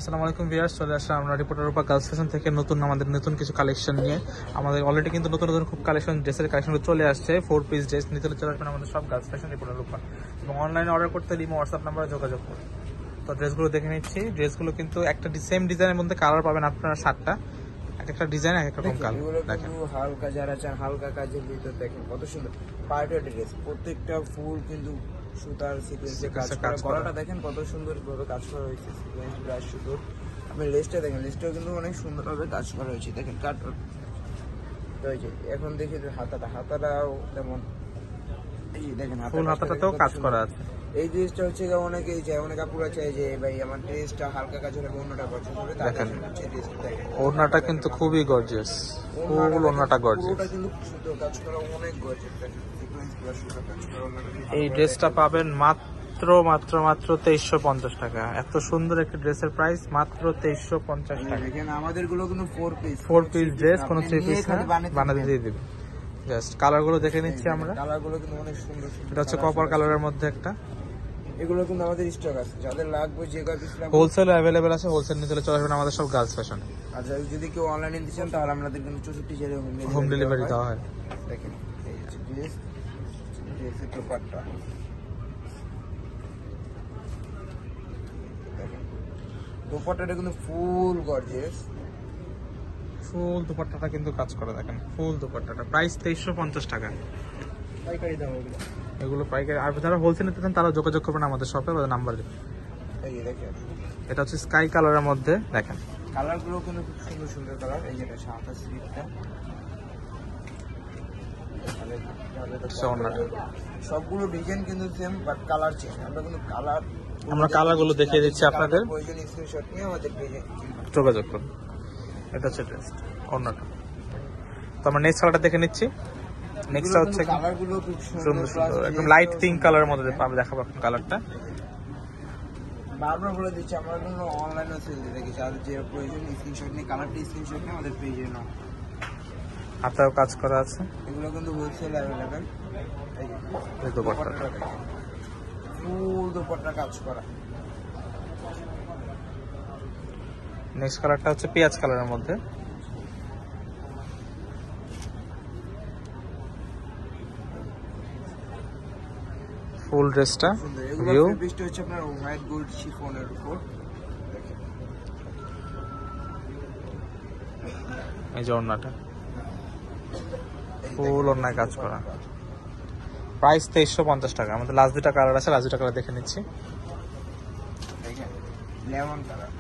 আসসালামু আলাইকুম ভিউয়ার্স, চলে আসলাম আমরা রিপোর্টার রূপা গার্লস ফ্যাশন থেকে আমাদের নতুন কিছু কালেকশন নিয়ে। আমাদের অলরেডি কিন্তু নতুন নতুন খুব কালেকশন, ড্রেসের কালেকশন চলে আসছে। 4 পিস ড্রেস নিতে চলে আসবেন আমাদের সব গার্লস ফ্যাশন রিপোর্টার রূপা, এবং অনলাইনে অর্ডার করতে লিমো হোয়াটসঅ্যাপ নাম্বারে যোগাযোগ করুন। তো ড্রেসগুলো দেখে নিচ্ছি। ড্রেসগুলো কিন্তু একটা সেম ডিজাইনের মধ্যে কালার পাবেন আপনারা 7টা, এক একটা ডিজাইন এক এক রকম কালার। দেখেন হালকা, যারা চান হালকা কাজের ভিতর, দেখেন কত সুন্দর পার্টি ড্রেস। প্রত্যেকটা ফুল কিন্তু সুতার সিকোয়েন্সে কাজ করা। গলাটা দেখেন কত সুন্দর ভাবে কাজ করা হয়েছে, সিকোয়েন্স ব্রাশ সুতোর। আপনি লেসটা দেখেন, লেসটাও কিন্তু অনেক সুন্দর ভাবে কাজ করা হয়েছে। দেখেন কাট হয়েছে। এখন দেখি হাতাটাও তেমন, এই দেখেন ফুল হাতাটাতেও কাজ করা আছে। এই ড্রেসটা হচ্ছে অনেকেই চায়, অনেক আপুরা চায় যে ভাই আমার ড্রেসটা হালকা কাজ হবে, অন্যটা পছন্দ হবে। দেখেন ওড়নাটা কিন্তু খুবই গর্জিয়াস, ফুল ওড়নাটা গর্জিয়াস। ওটা কিন্তু সুতোর কাজ করা অনেক গর্জিয়াস। দেখেন সিকোয়েন্স প্লাস সুতোর কাজ করা। এই ড্রেসটা পাবেন মাত্র 2350 টাকা। এত সুন্দর একটা ড্রেসের প্রাইস মাত্র 2350 টাকা। দেখেন আমাদের গুলো কিন্তু 4 পিস ড্রেস, কোনো 3 পিস না, বানাতে দিয়ে দিবে। জাস্ট কালার গুলো দেখে নিচ্ছি আমরা। কালার গুলো কিন্তু অনেক সুন্দর। এটা হচ্ছে কপার কালারের মধ্যে একটা। এগুলো কিন্তু আমাদের স্টক আছে, যাদের লাগবে যে কয় পিস লাগবে হোলসেল अवेलेबल আছে। হোলসেল নিতে চলে আসবেন আমাদের সব গার্লস ফ্যাশনে। আর যদি কেউ অনলাইনে নিতে চান তাহলে আমাদের কিন্তু 64 জেলায় হোম ডেলিভারি দেওয়া হয়। দেখেন এই হচ্ছে ড্রেস, ড্রেসের দোপাট্টা। দেখেন দোপাট্টাটা কিন্তু ফুল গর্জিয়াস। ফুল দুপাট্টাটা কিন্তু কাজ করে। দেখেন ফুল দুপাট্টাটা প্রাইস 2350 টাকা। পাইকারি দাম এগুলো পাইকারি। আর যারা হোলসেল নিতে চান তারা যোগাযোগ করবেন আমাদের শপে বা নাম্বারে। এই দেখেন এটা হচ্ছে স্কাই কালারের মধ্যে। দেখেন কালারগুলো কিন্তু খুব সুন্দর সুন্দর কালার। এই যেটা সাদা স্লিপটা, সবগুলো ডিজাইন কিন্তু সেম, বাট কালার চেঞ্জ। আমরা কালারগুলো দেখিয়ে দিচ্ছি আপনাদের। প্রয়োজন স্ক্রিনশট নিয়ে আমাদের পেজে যোগাযোগ করুন। এটা হচ্ছে ড্রেস, অন্যটা। তো আমরা নেক্সট কালারটা দেখে নিচ্ছি। নেক্সটটা হচ্ছে কালারগুলো খুব সুন্দর সুন্দর, একদম লাইট পিঙ্ক কালারের মধ্যে দেখাবো আপনার কালারটা। বারবার বলে দিচ্ছি, আমরা কিন্তু অনলাইনে সেল দিয়ে থাকি। যাদের যে প্রয়োজন স্ক্রিনশট নিয়ে, কালারটা স্ক্রিনশট নিয়ে আমাদের পেজে নাও। হাতেও কাজ করা আছে। এগুলো কিন্তু হোলসেল অ্যাভেলেবেল। এই দোপাট্টাটা ফুল দোপাট্টা কাজ করা। নেক্সট কালারটা হচ্ছে পেঁয়াজ কালারের মধ্যে। ফুল ড্রেসটা ভিউ ফেব্রিকটা হচ্ছে আপনার হোয়াইট গোল্ড শিফনের উপর। দেখেন এই যে ওড়নাটা ফুল ওড়নায় কাজ করা। প্রাইস 2350 টাকা। আমাদের লাস্ট দুটা কালার আছে, লাস্ট দুটা কালার দেখে নিচ্ছি। দেখেন লেমন কালার।